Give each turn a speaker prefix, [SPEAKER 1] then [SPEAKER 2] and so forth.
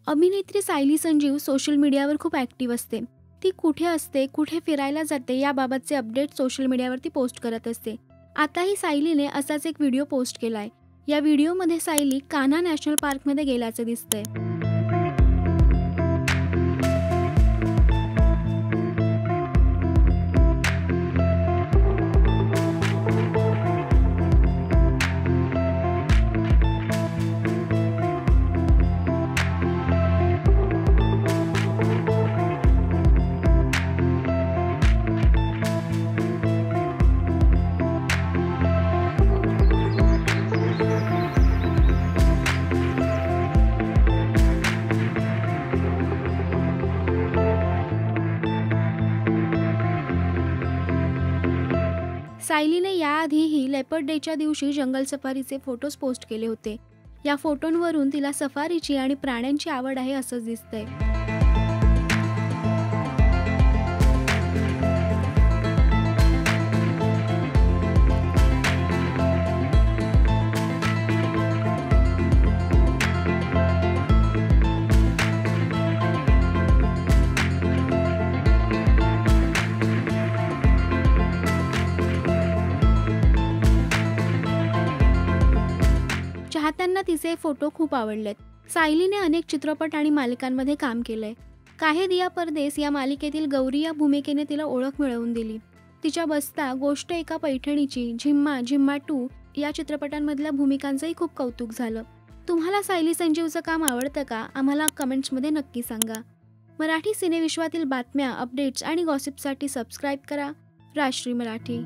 [SPEAKER 1] अभिनेत्री सायली संजीव सोशल मीडियावर खूप ॲक्टिव्ह असते. ती कुठे असते, कुठे फिरायला जाते याबाबतचे अपडेट सोशल मीडियावरती पोस्ट करत असते. आताही सायलीने असाच एक व्हिडिओ पोस्ट केला आहे. या व्हिडिओमध्ये सायली कान्हा नॅशनल पार्कमध्ये गेल्याचं दिसतंय. सायलीने याआधीही लेपर्ड डेच्या दिवशी जंगल सफारीचे फोटोज पोस्ट केले होते. या फोटोंवरून तिला सफारीची आणि प्राण्यांची आवड आहे असंच दिसतंय. चाहत्यांना तिचे फोटो खूप आवडलेत. सायलीने अनेक चित्रपट आणि मालिकांमध्ये काम केलंय. काहे दिया परदेस या मालिकेतील गौरी या भूमिकेने तिला ओळख मिळवून दिली. तिच्या बस्ता, गोष्ट एका पैठणीची, झिम्मा, झिम्मा 2 या चित्रपटांमधल्या भूमिकांचंही खूप कौतुक झालं. तुम्हाला सायली संजीवचं काम आवडतं का? आम्हाला कमेंट्समध्ये नक्की सांगा. मराठी सिनेविश्वातील बातम्या, अपडेट्स आणि गॉसिपसाठी सबस्क्राईब करा राजश्री मराठी.